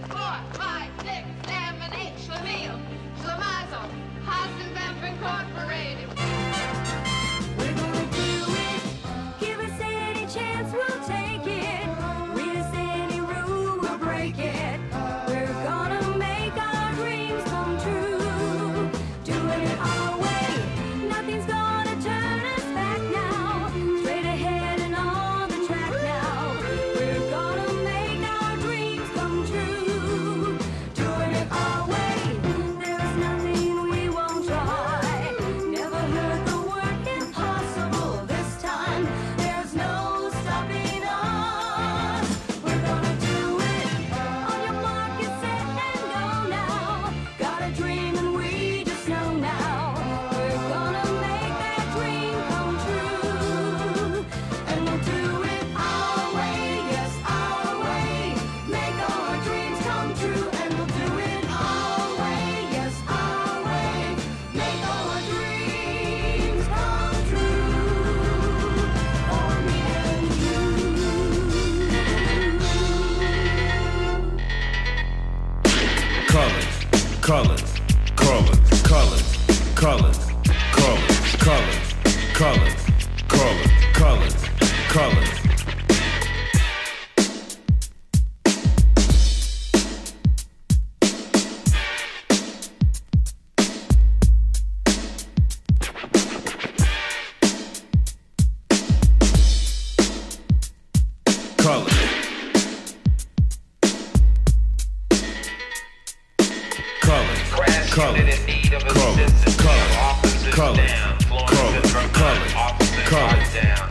4, 5, 6, 7, 8, Schlemiel, Schlemazel, Hassendampf Incorporated. We're gonna do it. Give us any chance, we'll take it. Read us any rule, we'll break it. We're gonna make our dreams come true. Doing it our way. Nothing's gonna turn us back now. Straight ahead and on the track now. We're gonna make our dreams come true. Doing it our way. There's nothing we won't try. Never heard the word impossible this time. There's no stopping us. We're gonna do it. On your mark, get set and go now. Got a dream and we just know now. We're gonna make that dream come true. And we'll do it our way, yes, our way. Make our dreams come true. And we'll do it our way, yes, our way. Make our dreams come true. For me and you. Colors, Collins, Collins, Unit in need of assistance. Officers down. Florence Vermont. Officers are down.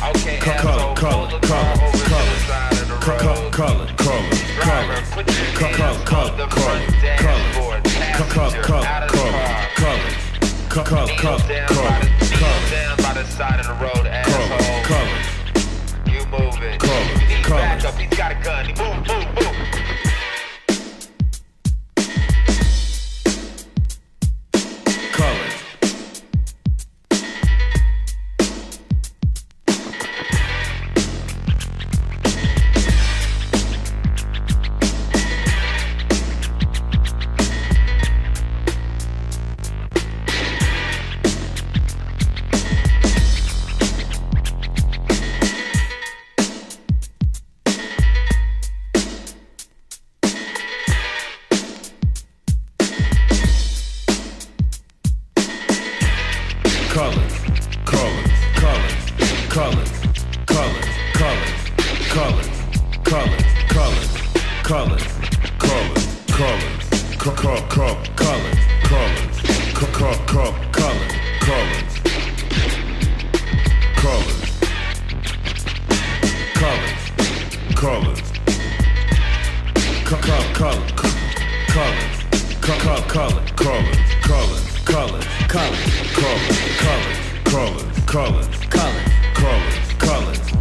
Okay, asshole, pull the car over to the side of the road. Driver, put your hands on the front dashboard. Passenger, out of the car. Kneel down by the side of the road, asshole. You move it. You need backup, he's got a gun. He move. Collins.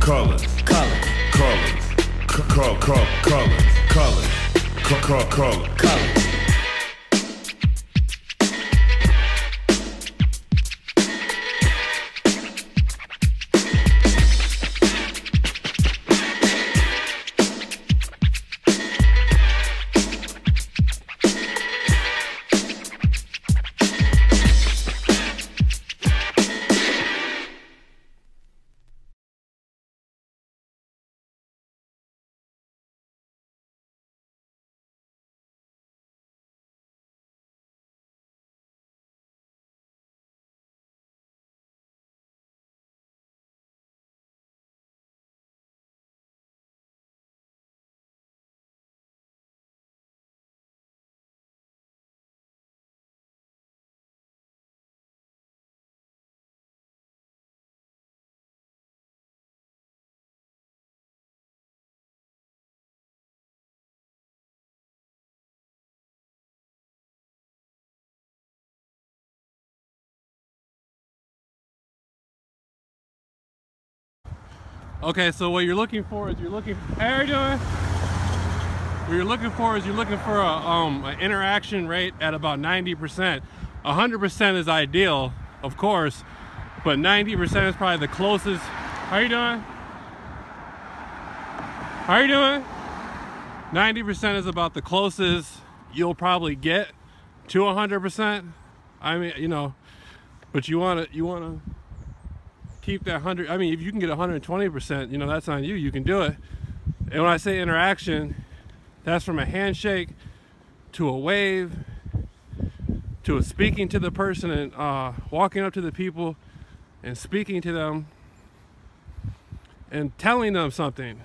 colors, colors, colors. Okay, so what you're looking for is how are you doing? What you're looking for is an interaction rate at about 90%. 100% is ideal, of course, but 90% is probably the closest. How you doing? How are you doing? 90% is about the closest you'll probably get to 100%. I mean, you know, but you wanna keep that 100. I mean, if you can get 120%, you know, that's on you. You can do it. And when I say interaction, that's from a handshake to a wave to a speaking to the person and walking up to the people and speaking to them and telling them something.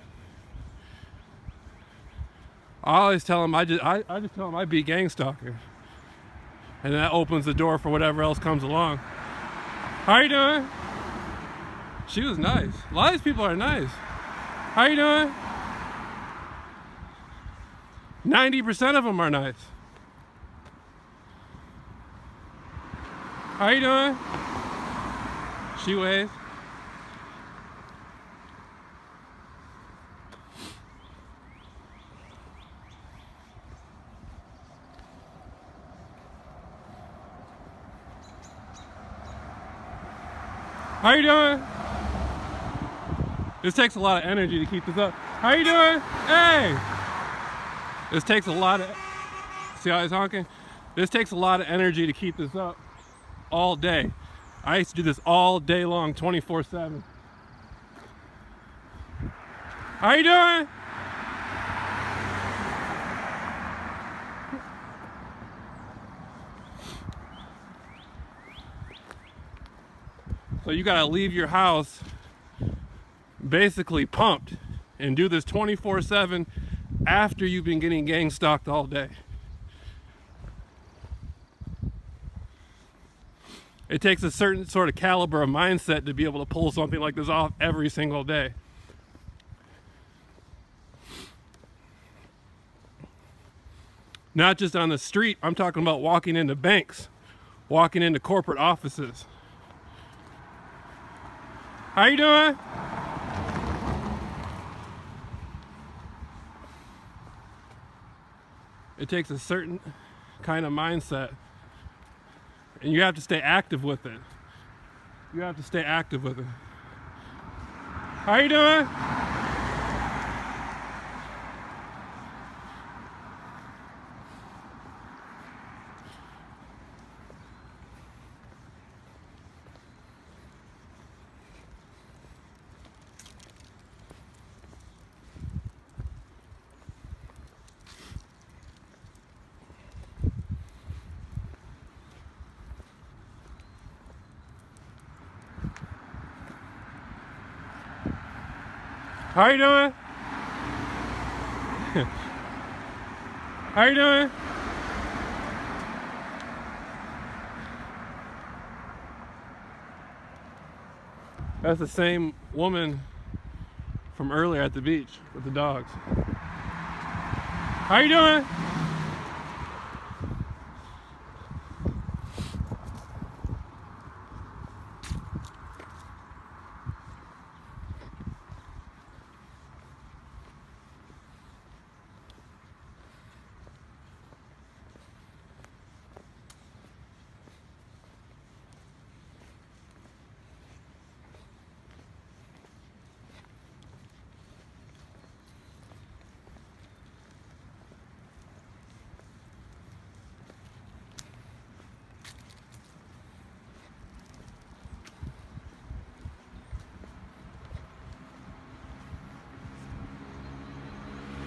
I always tell them I just tell them I beat gang stalking, and that opens the door for whatever else comes along. How are you doing? She was nice. A lot of these people are nice. How are you doing? 90% of them are nice. How you doing? She waves. How you doing? This takes a lot of energy to keep this up. How you doing? Hey! This takes a lot of, see how he's honking? This takes a lot of energy to keep this up all day. I used to do this all day long, 24/7. How you doing? So you gotta leave your house basically pumped and do this 24/7 after you've been getting gang stalked all day. It takes a certain sort of caliber of mindset to be able to pull something like this off every single day. Not just on the street, I'm talking about walking into banks, walking into corporate offices. How you doing? It takes a certain kind of mindset, and you have to stay active with it. You have to stay active with it. How you doing? How you doing? How you doing? That's the same woman from earlier at the beach with the dogs. How you doing?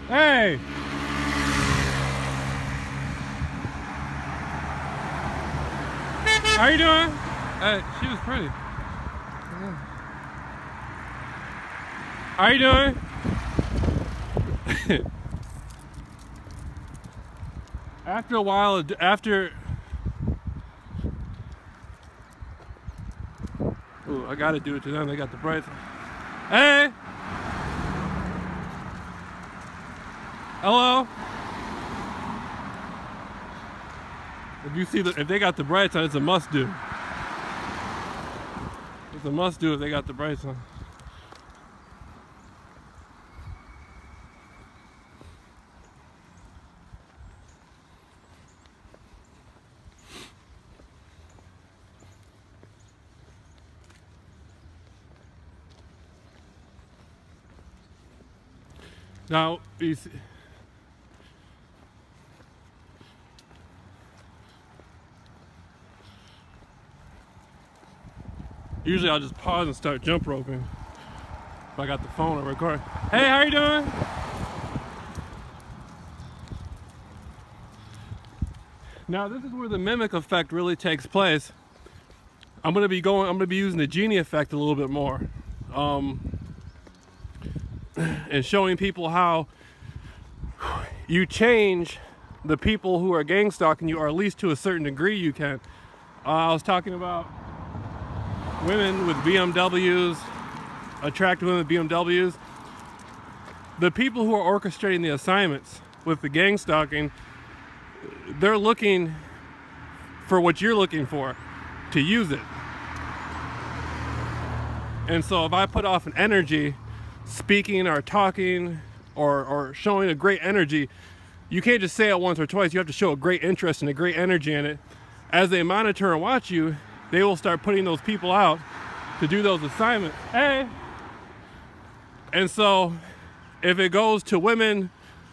Hey! How you doing? She was pretty. How you doing? After a while, ooh, I gotta do it to them. They got the brights. Hey! Hello? If they got the brights on, it's a must do. It's a must do if they got the brights on. Now, you see, usually I'll just pause and start jump roping if I got the phone or record. Hey, how you doing? Now this is where the mimic effect really takes place. I'm gonna be using the genie effect a little bit more. And showing people how you change the people who are gang stalking you, or at least to a certain degree you can. I was talking about women with BMWs, attractive women with BMWs. The people who are orchestrating the assignments with the gang stalking, they're looking for what you're looking for, to use it. And so if I put off an energy, speaking or talking or showing a great energy, you can't just say it once or twice. You have to show a great interest and a great energy in it. As they monitor and watch you, they will start putting those people out to do those assignments. Hey! And so if it goes to women,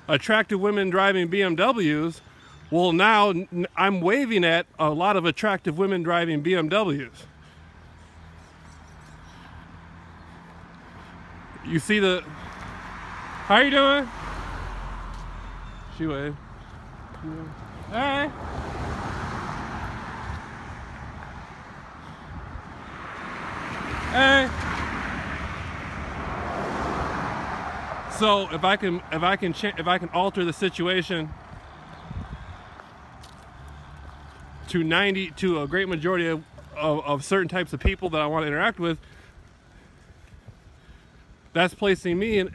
attractive women driving BMWs, well, now I'm waving at a lot of attractive women driving BMWs. You see the... How you doing? She waved. Hey! Hey! So if I can alter the situation to a great majority of certain types of people that I want to interact with, that's placing me in,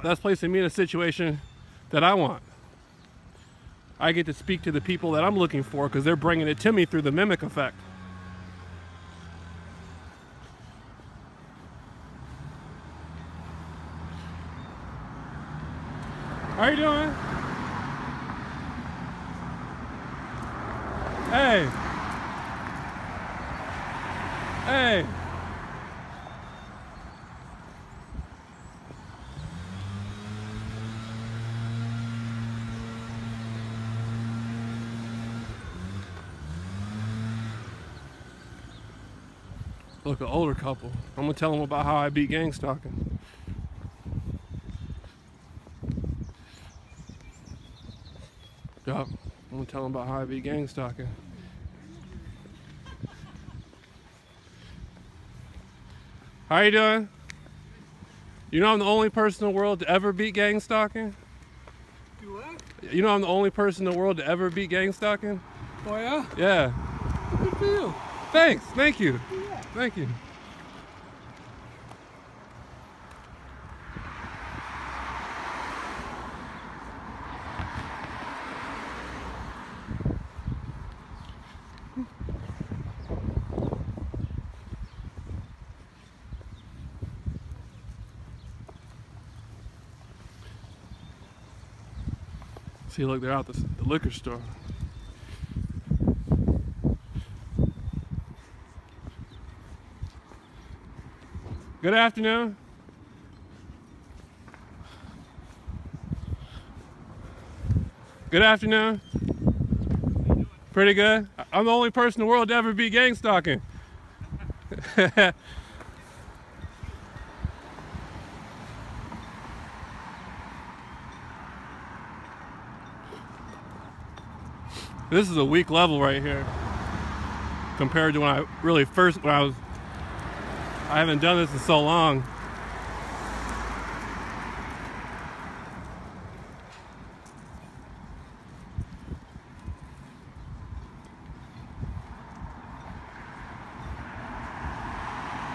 that's placing me in a situation that I want. I get to speak to the people that I'm looking for because they're bringing it to me through the mimic effect. How you doing? Hey. Hey. Look, an older couple. I'm gonna tell them about how I beat gang stalking. Yup, I'm gonna tell them about how I beat gang stalking. How you doing? You know I'm the only person in the world to ever beat gang stalking? You what? You know I'm the only person in the world to ever beat gang stalking? Oh yeah? Yeah. Good for you. Thanks, thank you. Thank you. See, look, they're out the liquor store. Good afternoon. Good afternoon. Pretty good. I'm the only person in the world to ever be gang stalking. This is a weak level right here compared to when I really first, I haven't done this in so long.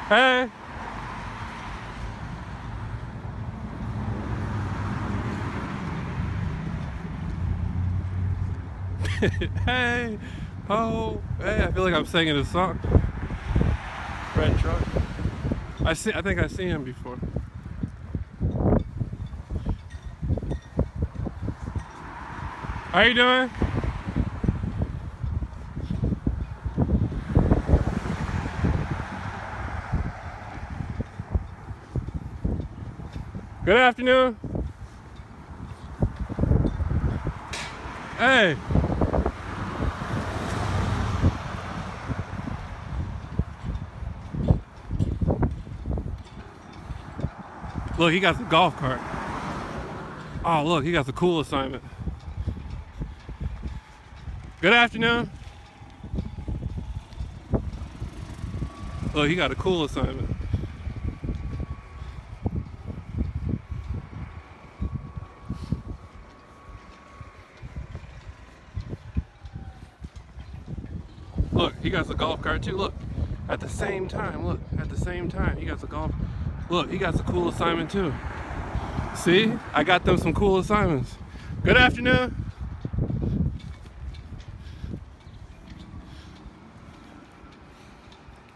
Hey! Hey! Oh! Hey! I feel like I'm singing a song. Red truck. I think I've seen him before. How you doing? Good afternoon. Hey. Look, he got the golf cart. Oh, look, he got the cool assignment. Good afternoon. Look, he got a cool assignment. Look, he got the golf cart too. Look, at the same time. Look, at the same time, he got the golf. Look, he got the cool assignment too. See, I got them some cool assignments. Good afternoon.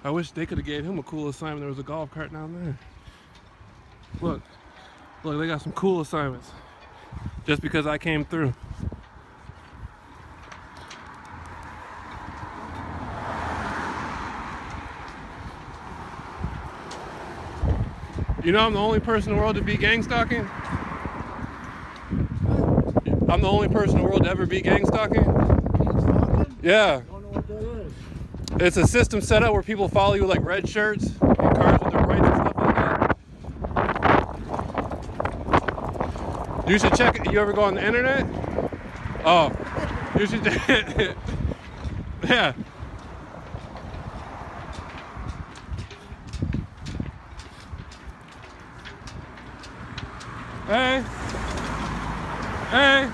I wish they could have gave him a cool assignment. There was a golf cart down there. Look, look, they got some cool assignments. Just because I came through. You know I'm the only person in the world to be gang stalking? I'm the only person in the world to ever be gang stalking? Yeah. I don't know what that is. It's a system set up where people follow you with like red shirts and cars with their brights and stuff like that. You should check it. You ever go on the internet? Oh. You should. Yeah. Hey. Hey.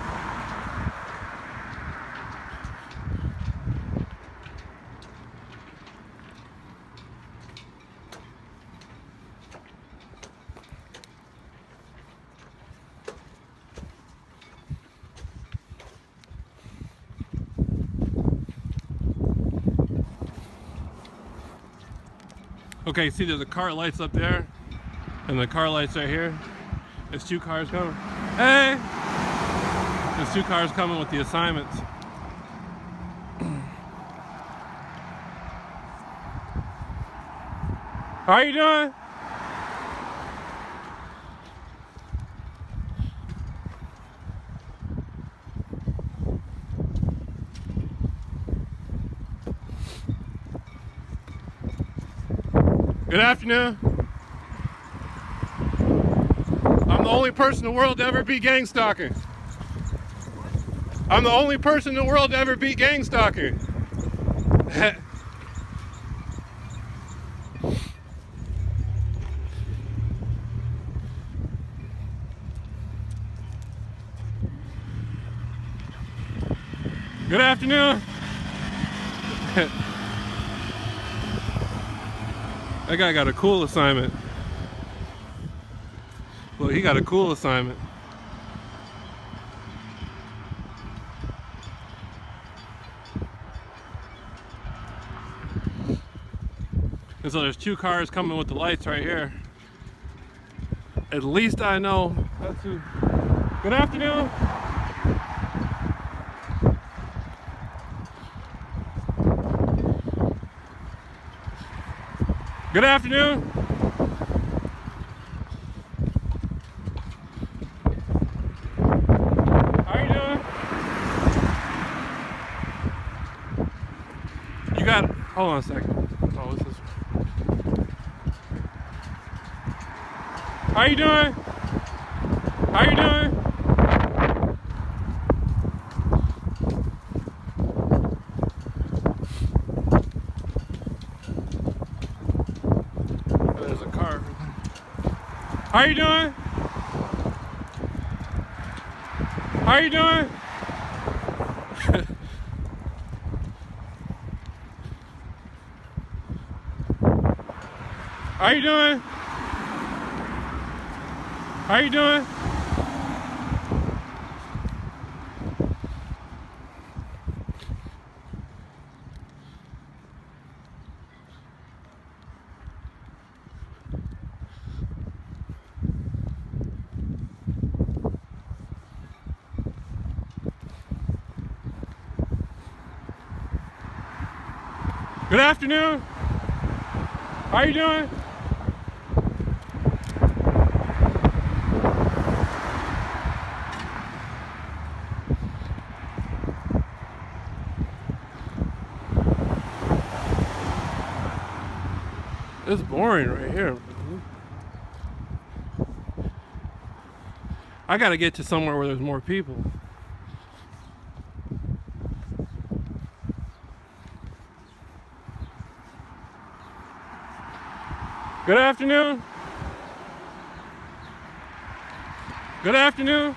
Okay, see there's a car lights up there and the car lights right here. There's two cars coming. Hey! There's two cars coming with the assignments. How are you doing? Good afternoon. I'm the only person in the world to ever be gang stalking. I'm the only person in the world to ever be gang stalking. Good afternoon. That guy got a cool assignment. Well, he got a cool assignment. And so there's two cars coming with the lights right here. At least I know that's who. Good afternoon. Good afternoon. How are you doing? You got, hold on a second. Oh, what's this? How you doing? How you doing? How you doing? How you doing? How you doing? How you doing? Good afternoon. How you doing? It's boring right here. I gotta get to somewhere where there's more people. Good afternoon. Good afternoon.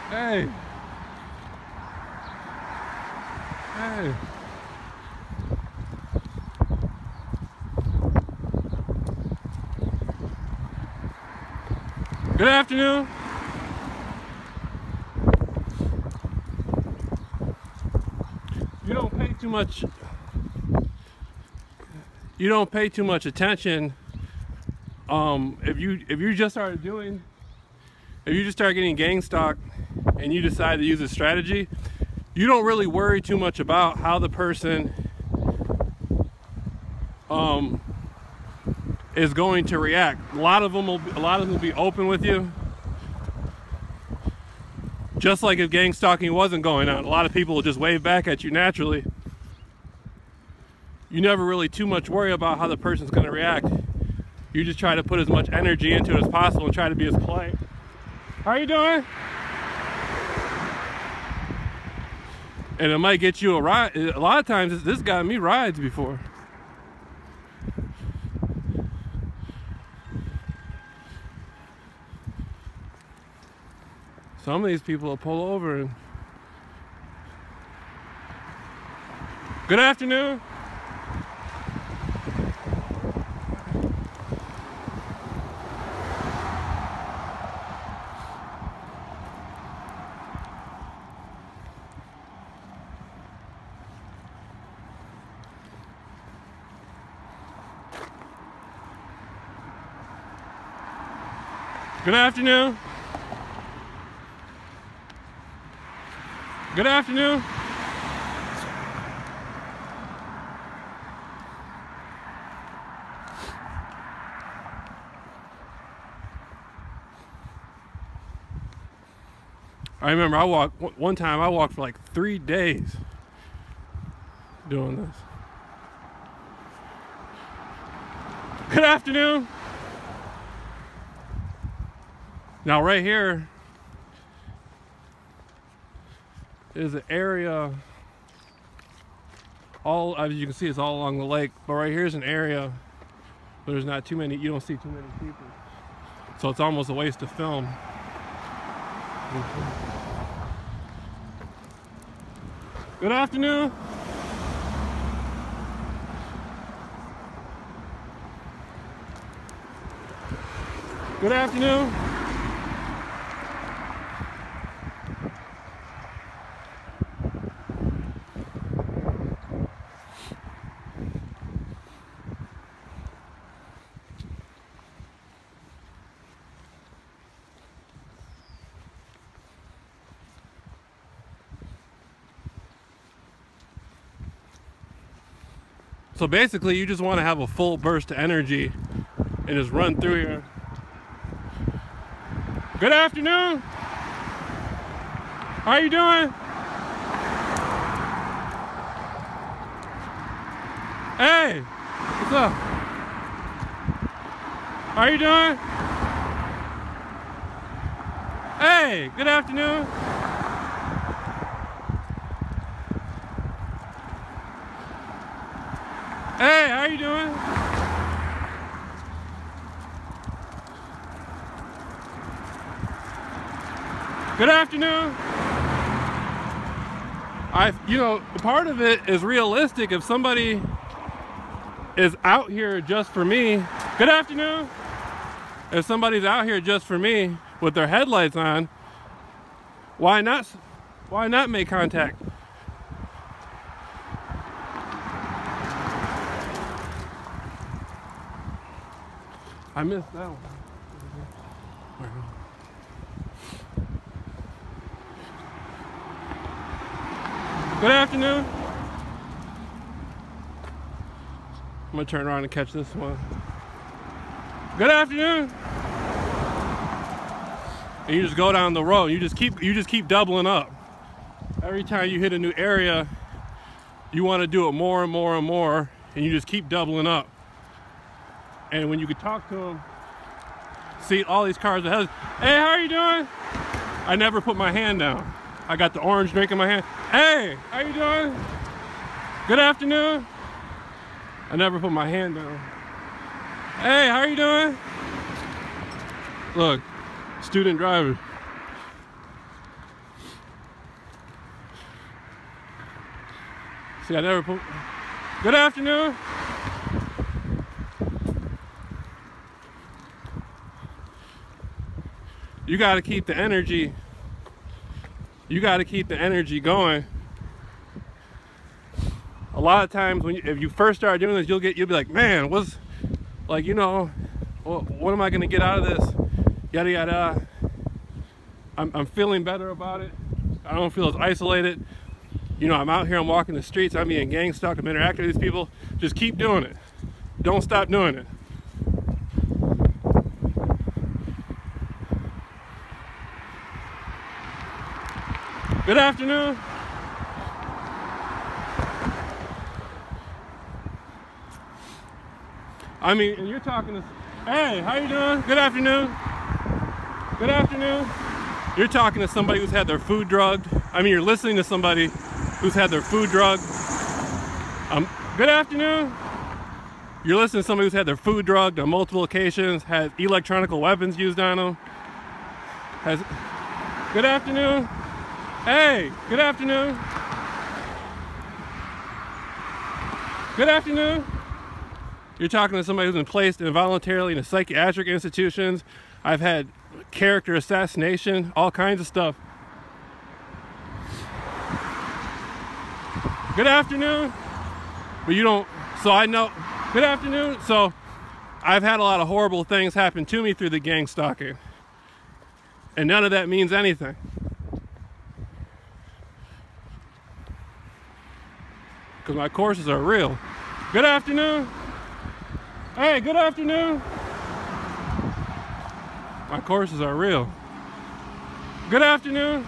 Hey. Hey. Good afternoon. You don't pay too much attention. If you just start getting gang stalked and you decide to use a strategy, you don't really worry too much about how the person is going to react. A lot of them will be open with you. Just like if gang stalking wasn't going on, a lot of people will just wave back at you naturally. You never really too much worry about how the person's going to react. You just try to put as much energy into it as possible and try to be as polite. How you doing? And it might get you a ride. A lot of times this got me rides before. Some of these people will pull over and... Good afternoon. Good afternoon. Good afternoon. I remember one time I walked for like 3 days doing this. Good afternoon. Now right here is an area, as you can see, it's all along the lake, but right here's an area where there's not too many, you don't see too many people. So it's almost a waste to film. Good afternoon. Good afternoon. So basically, you just want to have a full burst of energy and just run through here. Good afternoon. How you doing? Hey, what's up? How you doing? Hey, good afternoon. Hey, how you doing? Good afternoon. You know, part of it is realistic. If somebody is out here just for me, good afternoon. If somebody's out here just for me with their headlights on, why not make contact? I missed that one. Good afternoon. I'm gonna turn around and catch this one. Good afternoon. And you just go down the road. You just keep doubling up. Every time you hit a new area, you want to do it more and more and more, and you just keep doubling up. And when you could talk to them, see all these cars ahead. Hey, how are you doing? I never put my hand down. I got the orange drink in my hand. Hey, how you doing? Good afternoon. I never put my hand down. Hey, how are you doing? Look, student driver. See, I never put. Good afternoon. You got to keep the energy. You got to keep the energy going. A lot of times if you first start doing this, you'll be like, man, what's like, you know, what am I gonna get out of this? Yada yada. I'm feeling better about it. I don't feel as isolated. You know, I'm out here, I'm walking the streets, I'm being gang stalked, I'm interacting with these people. Just keep doing it. Don't stop doing it. Good afternoon. I mean, and you're talking to, hey, how you doing? Good afternoon. Good afternoon. You're talking to somebody who's had their food drugged. I mean, you're listening to somebody who's had their food drugged. Good afternoon. You're listening to somebody who's had their food drugged on multiple occasions, has electronic weapons used on them. Good afternoon. Hey, good afternoon. Good afternoon. You're talking to somebody who's been placed involuntarily in a psychiatric institutions. I've had character assassination, all kinds of stuff. Good afternoon. But you don't, so I know, good afternoon. So I've had a lot of horrible things happen to me through the gang stalking. And none of that means anything. Because my courses are real. Good afternoon. Hey, good afternoon. My courses are real. Good afternoon.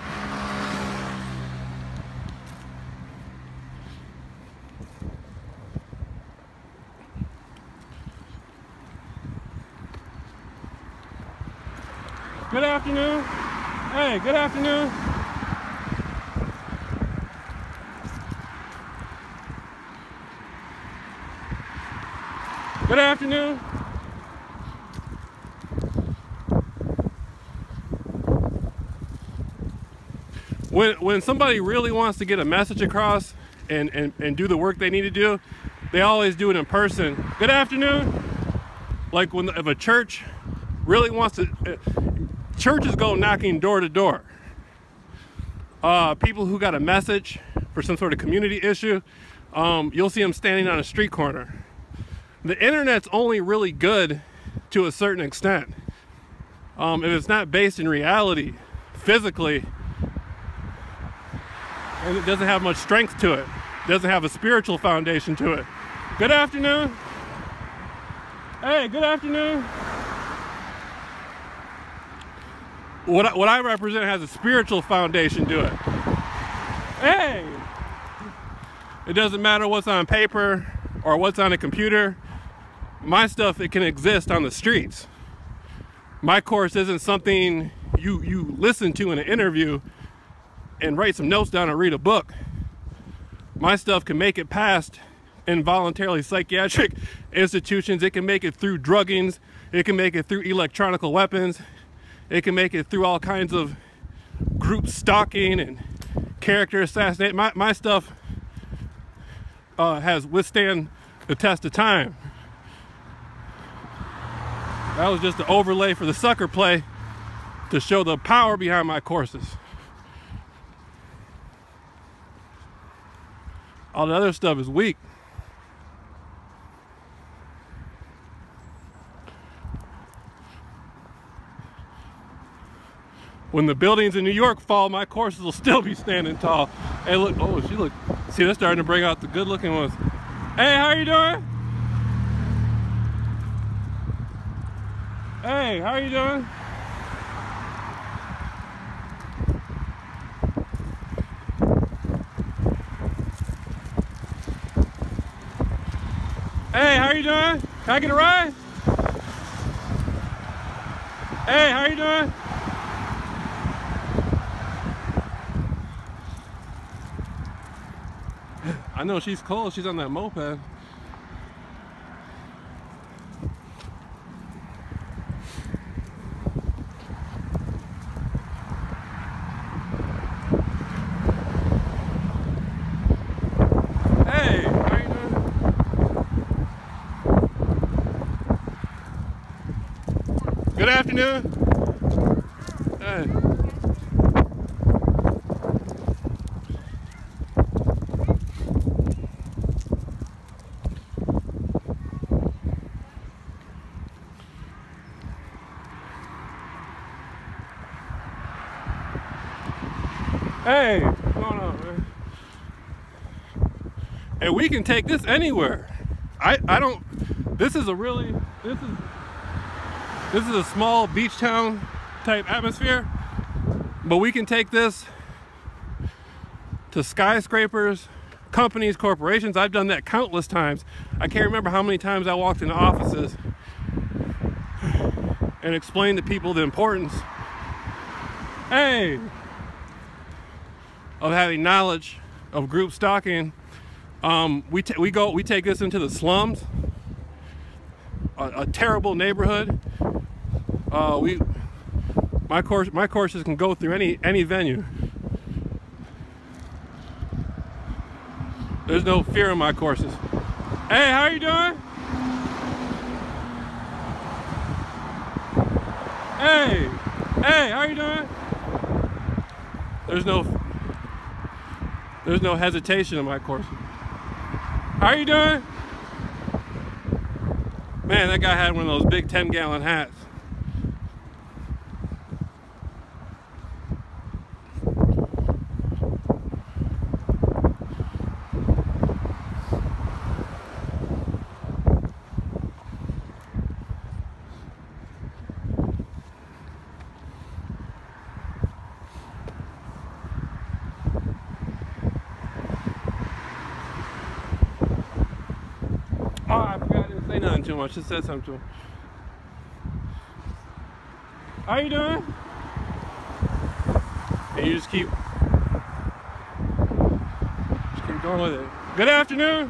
Good afternoon. Hey, good afternoon. Good afternoon. When somebody really wants to get a message across and do the work they need to do, they always do it in person. Good afternoon. Like if a church really wants to, churches go knocking door to door. People who got a message for some sort of community issue, you'll see them standing on a street corner. The internet's only really good to a certain extent. If it's not based in reality, physically, and it doesn't have much strength to it, doesn't have a spiritual foundation to it. Good afternoon. Hey, good afternoon. What I represent has a spiritual foundation to it. Hey! It doesn't matter what's on paper or what's on a computer. My stuff, it can exist on the streets. My course isn't something you listen to in an interview and write some notes down and read a book. My stuff can make it past involuntarily psychiatric institutions. It can make it through druggings. It can make it through electronical weapons. It can make it through all kinds of group stalking and character assassination. My stuff has withstand the test of time. That was just an overlay for the sucker play to show the power behind my courses. All the other stuff is weak. When the buildings in New York fall, my courses will still be standing tall. Hey, look, oh, see, they're starting to bring out the good looking ones. Hey, how are you doing? Hey, how are you doing? Hey, how are you doing? Can I get a ride? Hey, how are you doing? I know she's cold. She's on that moped. Hey, how you doing? Good afternoon. Hey. Hey, what's going on, man? And we can take this anywhere. I don't, this is a small beach town type atmosphere, but we can take this to skyscrapers, companies, corporations. I've done that countless times. I can't remember how many times I walked into offices and explained to people the importance, hey, of having knowledge of group stalking. We take this into the slums, a terrible neighborhood. My courses can go through any venue. There's no fear in my courses. Hey, how are you doing? Hey, how are you doing? There's no hesitation in my course. How are you doing? Man, that guy had one of those big 10-gallon hats. Oh, I forgot I didn't say nothing too much. Just said something to him. How you doing? And you just keep going with it. Good afternoon.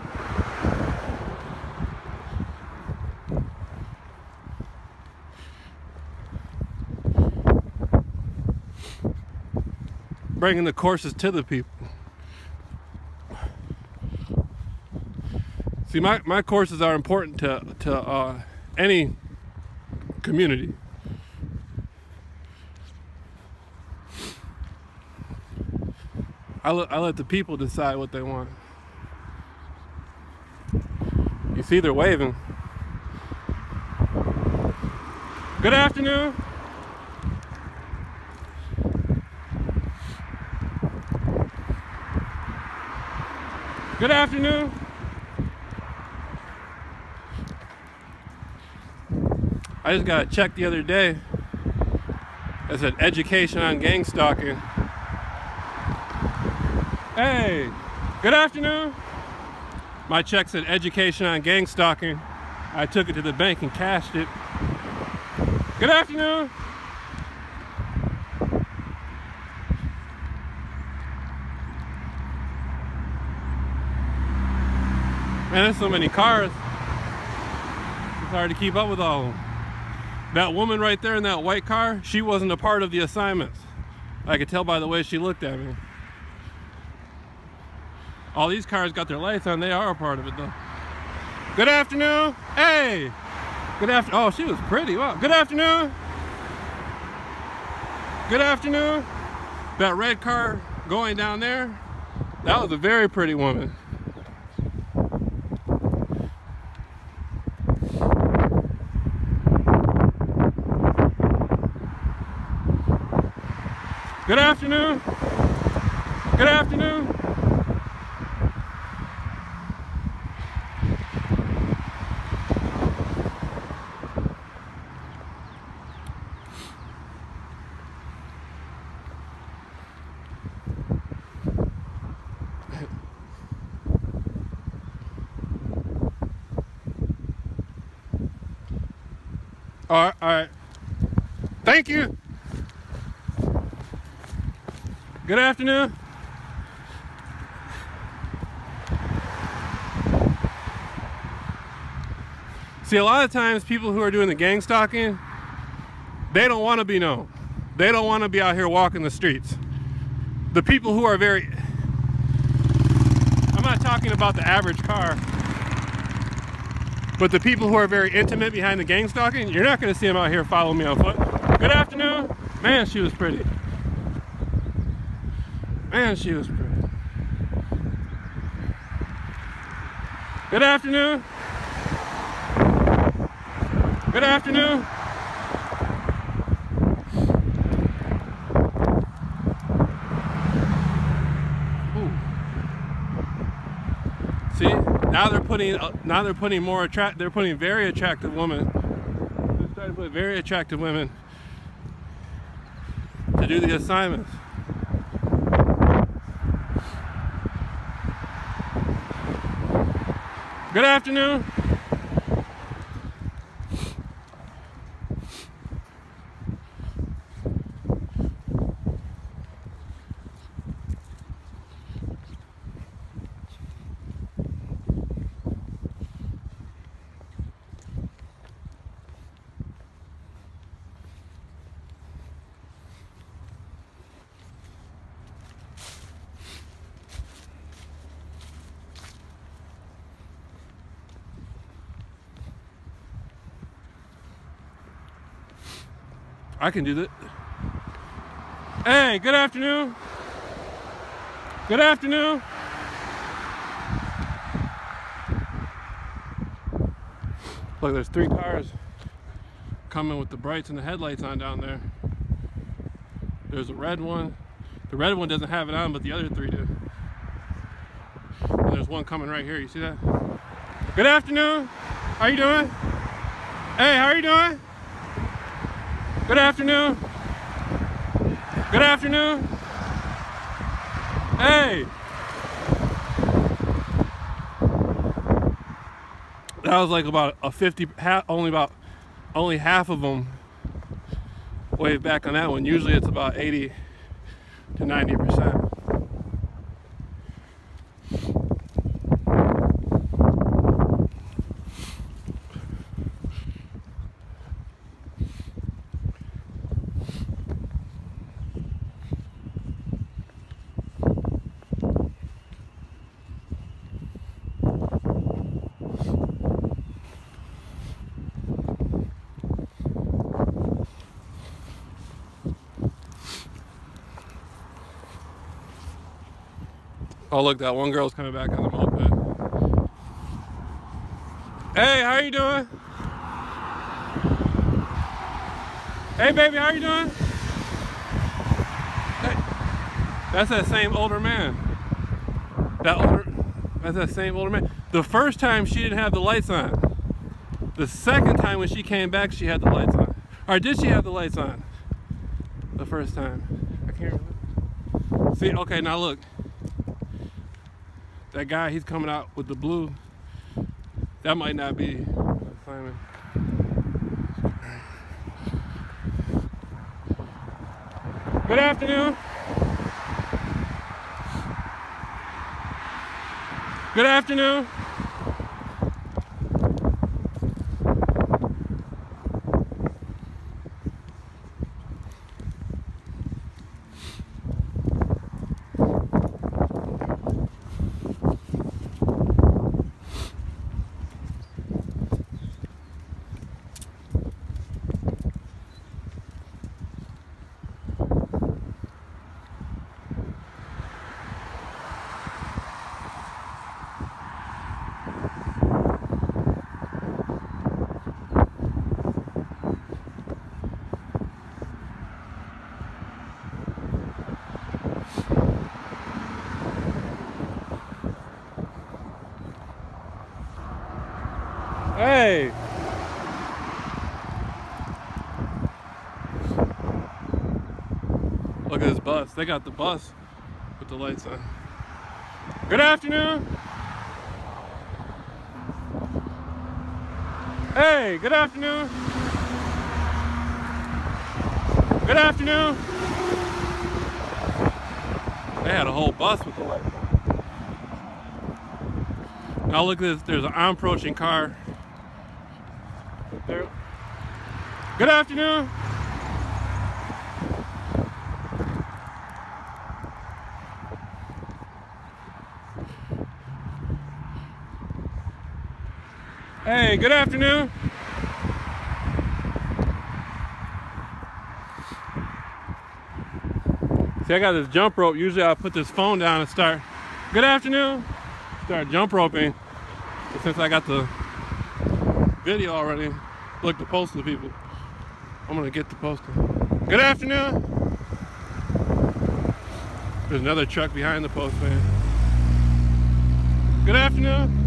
Bringing the courses to the people. See, my courses are important to any community. I let the people decide what they want. You see, they're waving. Good afternoon. Good afternoon. I just got a check the other day that said education on gang stalking. Hey, good afternoon. My check said education on gang stalking. I took it to the bank and cashed it. Good afternoon. Man, there's so many cars. It's hard to keep up with all of them. That woman right there in that white car, she wasn't a part of the assignments. I could tell by the way she looked at me. All these cars got their lights on. They are a part of it, though. Good afternoon. Hey. Good afternoon. Oh, she was pretty. Wow. Good afternoon. Good afternoon. That red car going down there, that was a very pretty woman. Good afternoon. Good afternoon. All right. Thank you. Good afternoon. See, a lot of times people who are doing the gang stalking, they don't want to be known. They don't want to be out here walking the streets. The people who are very, I'm not talking about the average car, but the people who are very intimate behind the gang stalking, you're not going to see them out here following me on foot. Good afternoon. Man, she was pretty. Man, she was pretty. Good afternoon. Good afternoon. Ooh. See, now they're putting more they're putting very attractive women. They're starting to put very attractive women to do the assignments. Good afternoon. I can do that. Hey, good afternoon. Good afternoon. Look, there's 3 cars coming with the brights and the headlights on down there. There's a red one. The red one doesn't have it on, but the other 3 do. And there's one coming right here. You see that? Good afternoon. How you doing? Hey, how are you doing? Good afternoon. Good afternoon. Hey. That was like about a 50, only half of them wave back on that one. Usually it's about 80 to 90%. Oh look, that one girl's coming back on the moped. Hey, how are you doing? Hey baby, how are you doing? Hey. That's that same older man. That's that same older man. The first time she didn't have the lights on. The second time when she came back, she had the lights on. Or did she have the lights on? The first time. I can't remember. See, okay, now look. That guy, he's coming out with the blue. That might not be Simon. Good afternoon. Good afternoon. Look at this bus. They got the bus with the lights on. Good afternoon. Hey, good afternoon. Good afternoon. They had a whole bus with the lights on. Now look at this. There's an approaching car. There. Good afternoon. Hey, good afternoon. See, I got this jump rope. Usually I put this phone down and start, good afternoon, start jump roping. But since I got the video already, look to post to people. I'm gonna get to posting. Good afternoon. There's another truck behind the post, man. Good afternoon.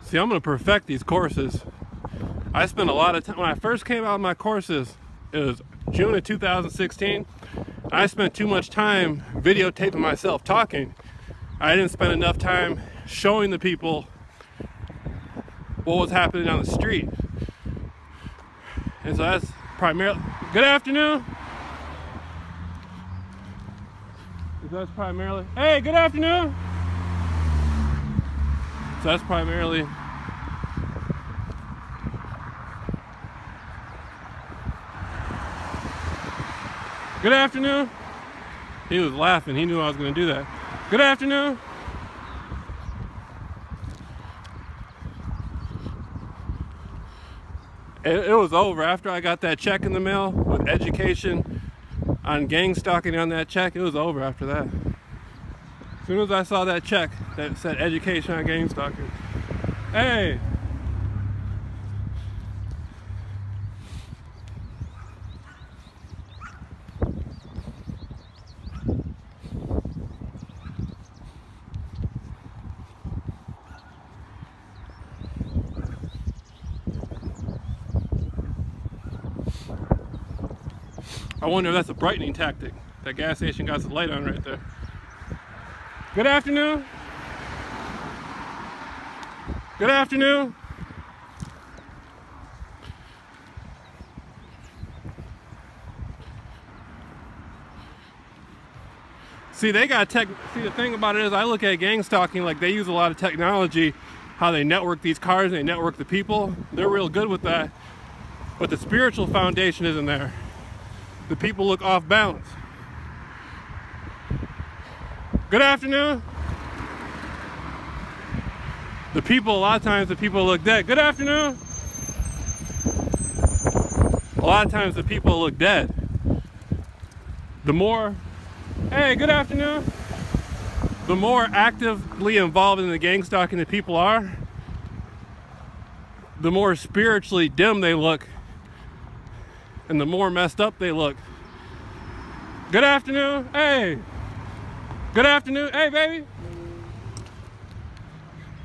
See, I'm gonna perfect these courses. I spent a lot of time, when I first came out of my courses, it was June of 2016. I spent too much time videotaping myself talking. I didn't spend enough time showing the people what was happening on the street. And so that's primarily, good afternoon. So that's primarily, hey, good afternoon. So that's primarily good afternoon. He was laughing. He knew I was going to do that. Good afternoon. It was over after I got that check in the mail with education on gang stalking on that check. It was over after that. As soon as I saw that check that said education on gang stalking. Hey. I wonder if that's a brightening tactic. That gas station got the light on right there. Good afternoon. Good afternoon. See, they got tech. See, the thing about it is, I look at gang stalking like they use a lot of technology, how they network these cars, they network the people. They're real good with that. But the spiritual foundation isn't there. The people look off balance. Good afternoon. The people, a lot of times the people look dead. Good afternoon. A lot of times the people look dead. The more, hey, good afternoon. The more actively involved in the gang stalking the people are, the more spiritually dim they look, and the more messed up they look. Good afternoon. Hey. Good afternoon. Hey, baby.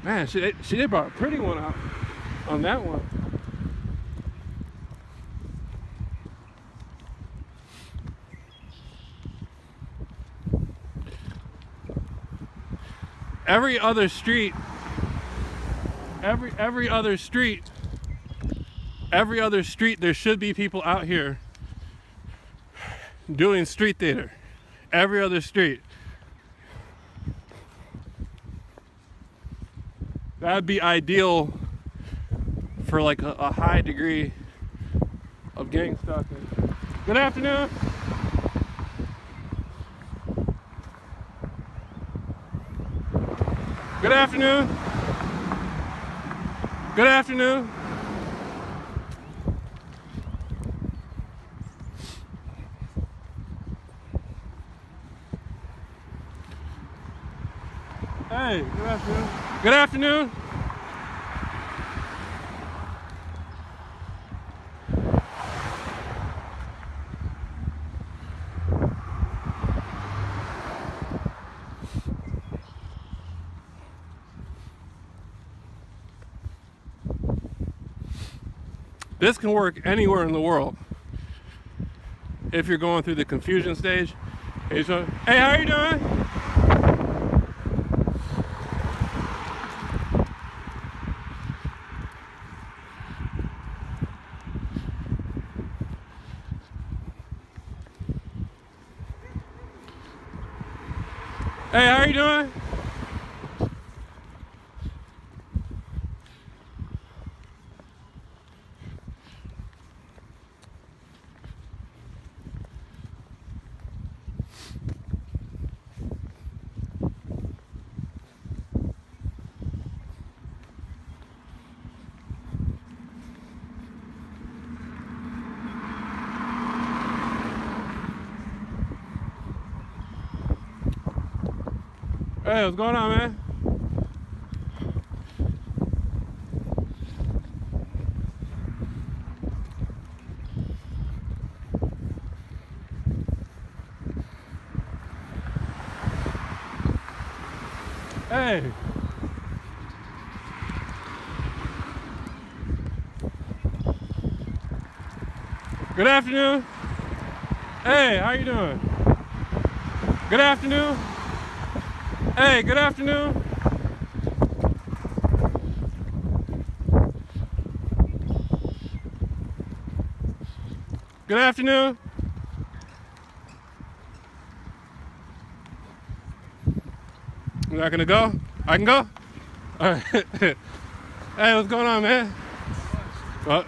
Man, she did brought a pretty one out on that one. Every other street, every other street, there should be people out here doing street theater. Every other street. That'd be ideal for like a high degree of gang stalking. Good afternoon. Good afternoon. Good afternoon. Hey, good afternoon. Good afternoon. This can work anywhere in the world. If you're going through the confusion stage, hey, how are you doing? Hey, how are you doing? Hey, what's going on, man? Hey. Good afternoon. Hey, how you doing? Good afternoon. Hey, good afternoon. Good afternoon. You're not gonna go? I can go? All right. Hey, what's going on, man? What?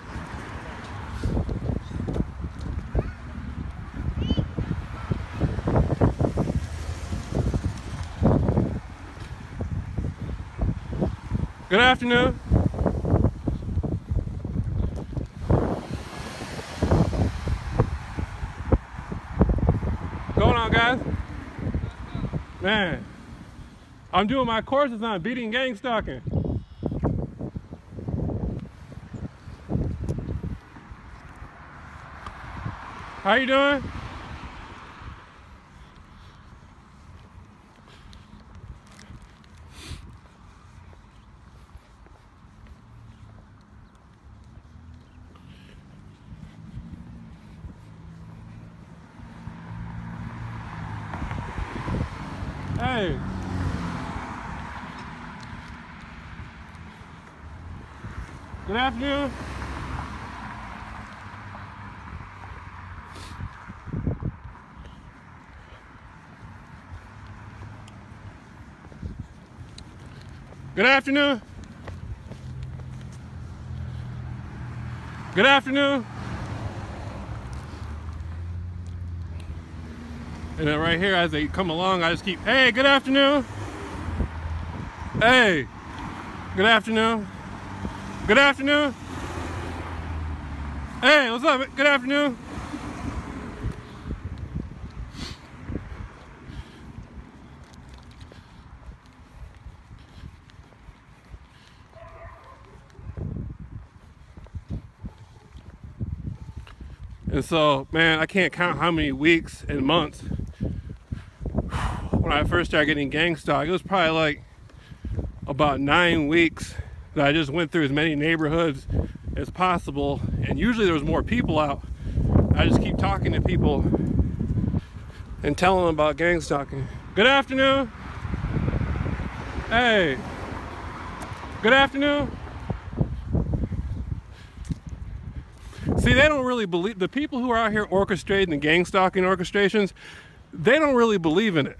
Good afternoon. What's going on, guys? Man, I'm doing my courses on beating gang stalking. How you doing? Hey. Good afternoon. Good afternoon. Good afternoon. And then right here, as they come along, I just keep, hey, good afternoon. Hey, good afternoon. Good afternoon. Hey, what's up? Good afternoon. And so, man, I can't count how many weeks and months when I first started getting gang stalked. It was probably like about 9 weeks that I just went through as many neighborhoods as possible, and usually there was more people out. I just keep talking to people and telling them about gang stalking. Good afternoon. Hey. Good afternoon. See, they don't really believe, the people who are out here orchestrating the gang stalking orchestrations, they don't really believe in it.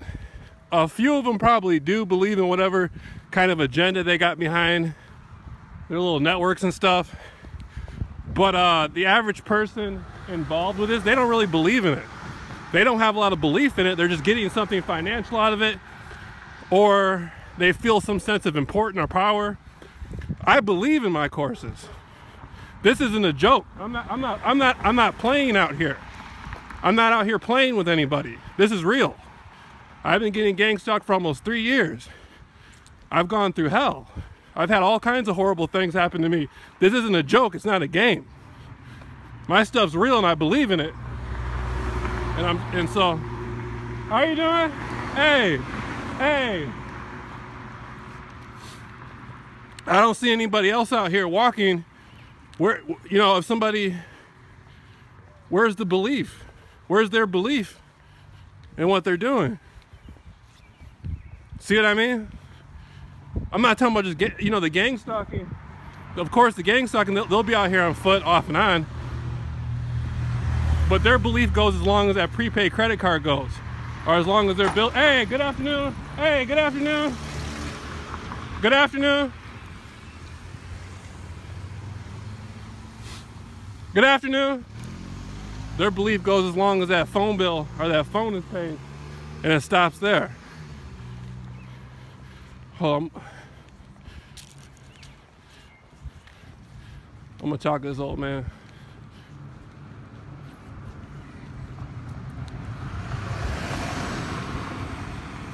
A few of them probably do believe in whatever kind of agenda they got behind their little networks and stuff. But the average person involved with this, they don't really believe in it. They don't have a lot of belief in it. They're just getting something financial out of it, or they feel some sense of importance or power. I believe in my courses. This isn't a joke. I'm not playing out here. I'm not out here playing with anybody. This is real. I've been getting gang stalked for almost 3 years. I've gone through hell. I've had all kinds of horrible things happen to me. This isn't a joke. It's not a game. My stuff's real and I believe in it. And so, how are you doing? Hey, hey. I don't see anybody else out here walking Where, you know, if somebody, where's the belief? Where's their belief in what they're doing? See what I mean? I'm not talking about just get, you know, the gang stalking. Of course, the gang stalking, they'll be out here on foot, off and on. But their belief goes as long as that prepaid credit card goes, or as long as they're built. Hey, good afternoon. Hey, good afternoon. Good afternoon. Good afternoon. Their belief goes as long as that phone bill or that phone is paid, and it stops there. Hold on. I'm gonna talk to this old man.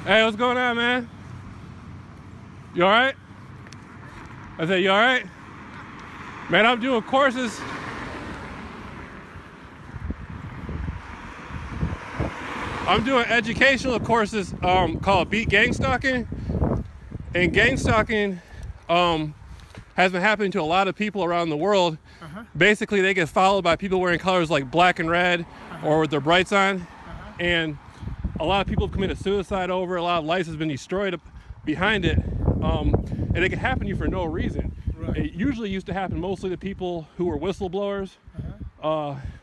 Hey, what's going on, man? You all right? I said, you all right? Man, I'm doing courses. I'm doing educational courses called Beat Gang Stalking. And gang stalking has been happening to a lot of people around the world. Basically, they get followed by people wearing colors like black and red or with their brights on. And a lot of people have committed suicide over it. A lot of lives has been destroyed behind it. And it can happen to you for no reason. Right. It usually used to happen mostly to people who were whistleblowers,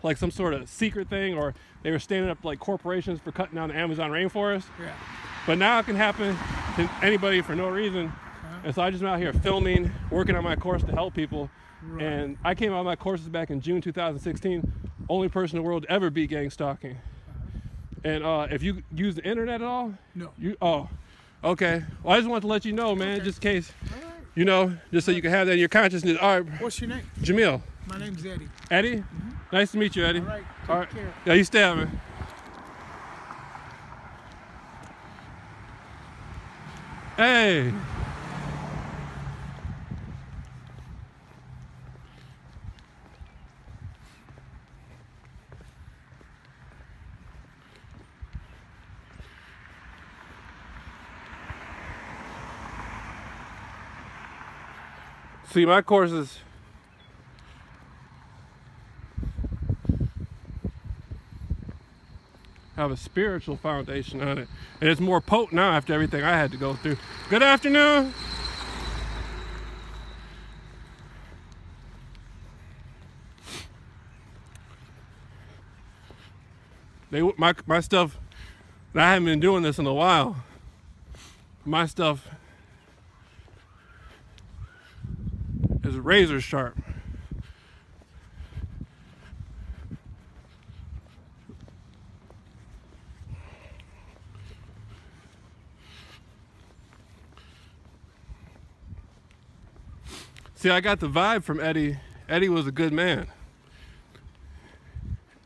like some sort of secret thing, or they were standing up like corporations for cutting down the Amazon rainforest. Yeah. But now it can happen to anybody for no reason. And so I just been out here filming, working on my course to help people. Right. And I came out of my courses back in June 2016, only person in the world to ever beat gang stalking. And if you use the internet at all? No. Oh, okay. Well, I just wanted to let you know, man, Okay. just in case, All right. you know, just so you can have that in your consciousness. All right, What's your name? Jamil. My name's Eddie. Eddie? Nice to meet you, Eddie. All right. Take All right. care. Yeah, you stay out, man. Hey. See, my courses have a spiritual foundation on it, and it's more potent now after everything I had to go through. Good afternoon. My stuff, and I haven't been doing this in a while. My stuff is razor sharp. See, I got the vibe from Eddie. Eddie was a good man.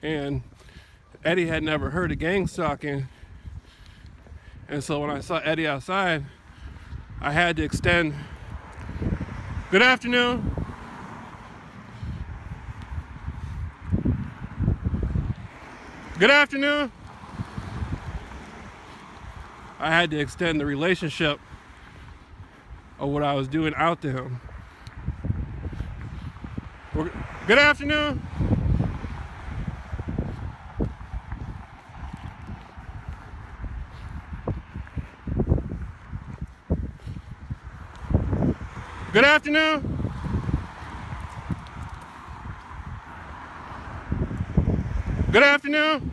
And Eddie had never heard of gang stalking. And so when I saw Eddie outside, I had to extend. Good afternoon. Good afternoon. I had to extend the relationship of what I was doing out to him. Good afternoon. Good afternoon. Good afternoon.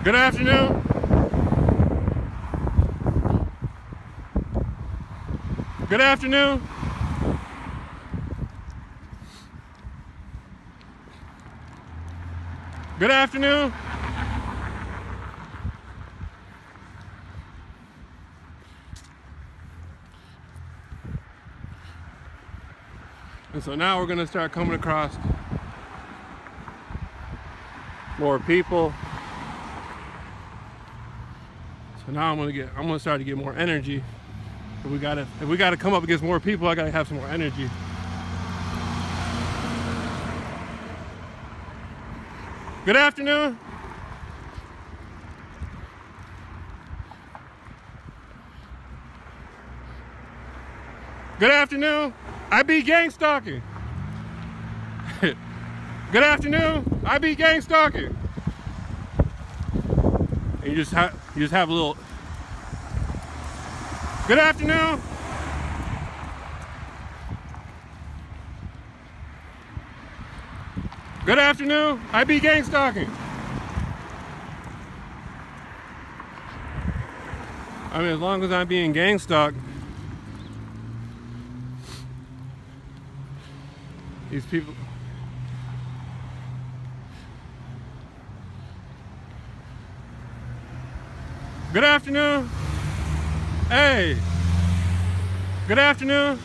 Good afternoon. Good afternoon. Good afternoon. And so now we're going to start coming across more people. So now I'm gonna start to get more energy. If we gotta come up against more people, I gotta have some more energy. Good afternoon. Good afternoon. I be gang stalking. Good afternoon. I be gang stalking. And you just have a little. Good afternoon. Good afternoon. I be gang stalking. I mean, as long as I'm being gang stalked, these people. Good afternoon. Hey. Good afternoon.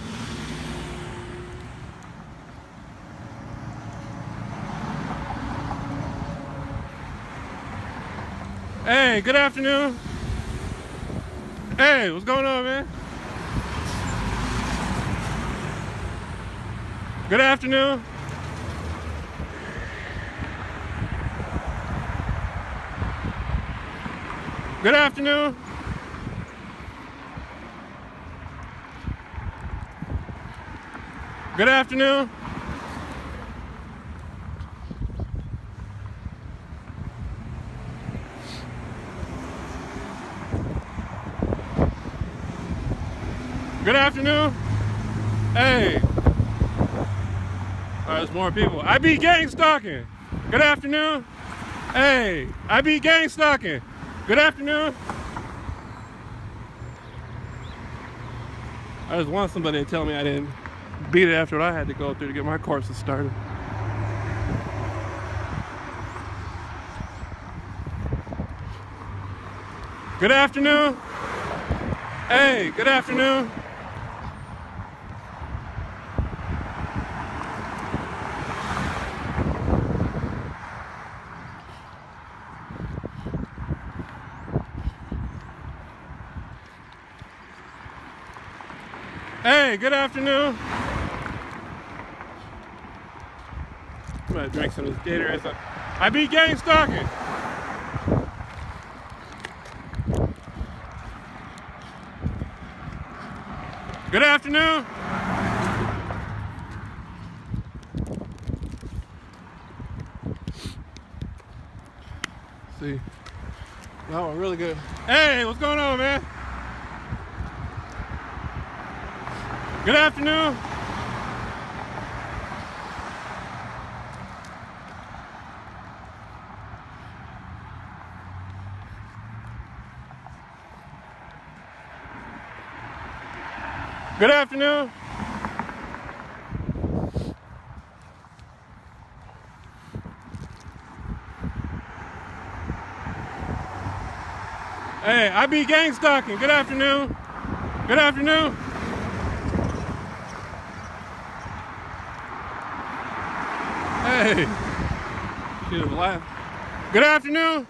Hey, good afternoon. Hey, what's going on, man? Good afternoon. Good afternoon. Good afternoon. Good afternoon. Hey. All right, there's more people. I be gang stalking. Good afternoon. Hey, I be gang stalking. Good afternoon. I just want somebody to tell me I didn't beat it after what I had to go through to get my courses started. Good afternoon. Hey, good afternoon. Hey, good afternoon. I'm gonna drink some of this Gatorade. I be gang stalking. Good afternoon. See, that one really good. Hey, what's going on, man? Good afternoon. Good afternoon. Hey, I be gang stalking. Good afternoon. Good afternoon. Hey, she was laughing. Good afternoon.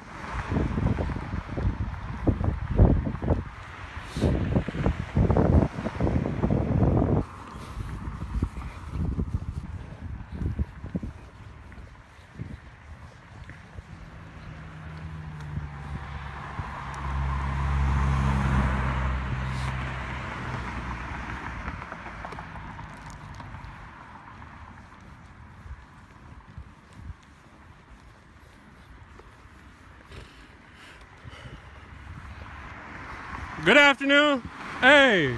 Good afternoon. Hey,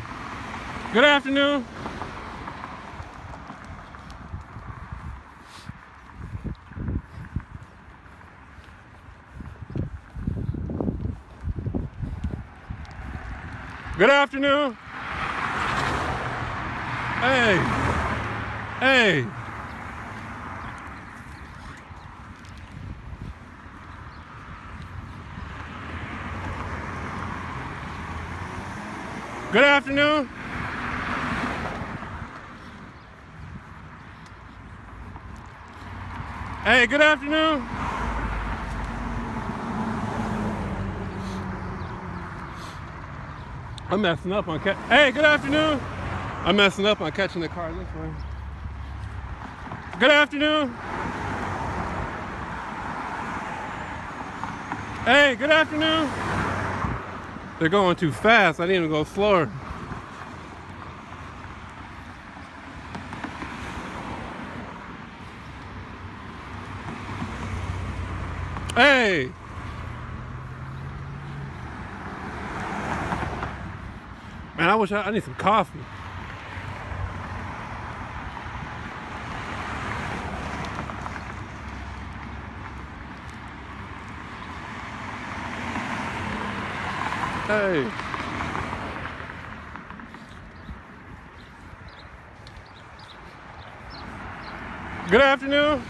good afternoon. Good afternoon. Hey, hey. Good afternoon. Hey, good afternoon. I'm messing up on Hey, good afternoon. I'm messing up on catching the car this way. Good afternoon. Hey, good afternoon. They're going too fast. I need to go slower. Hey! Man, I wish I need some coffee. Hey. Good afternoon.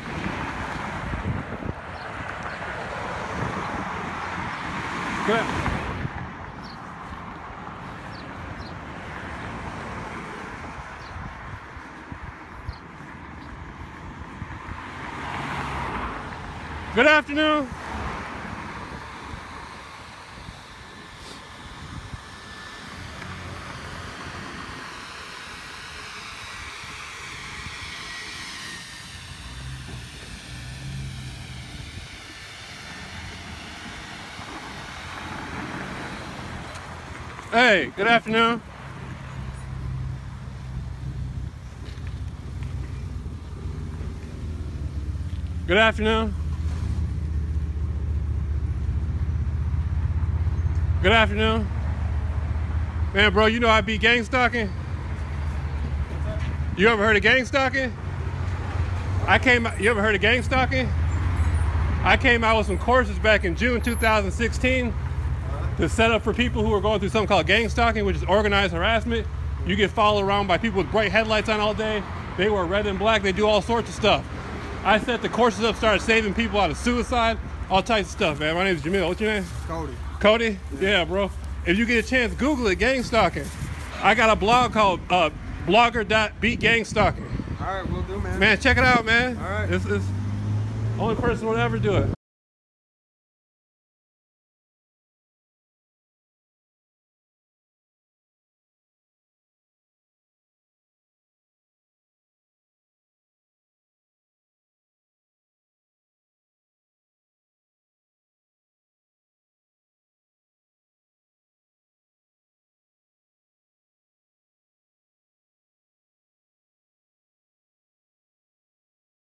Good afternoon. Hey, good afternoon. Good afternoon. Good afternoon. Man, bro, you know I be gang stalking? You ever heard of gang stalking? You ever heard of gang stalking? I came out with some courses back in June 2016 to set up for people who are going through something called gang stalking, which is organized harassment. You get followed around by people with bright headlights on all day. They wear red and black. They do all sorts of stuff. I set the courses up, started saving people out of suicide, all types of stuff, man. My name is Jamil. What's your name? Cody. Cody? Yeah, bro. If you get a chance, Google it, gang stalking. I got a blog called blogger.beatgangstalking. All right, we'll do, man. Man, check it out, man. All right. This is only person would ever do it.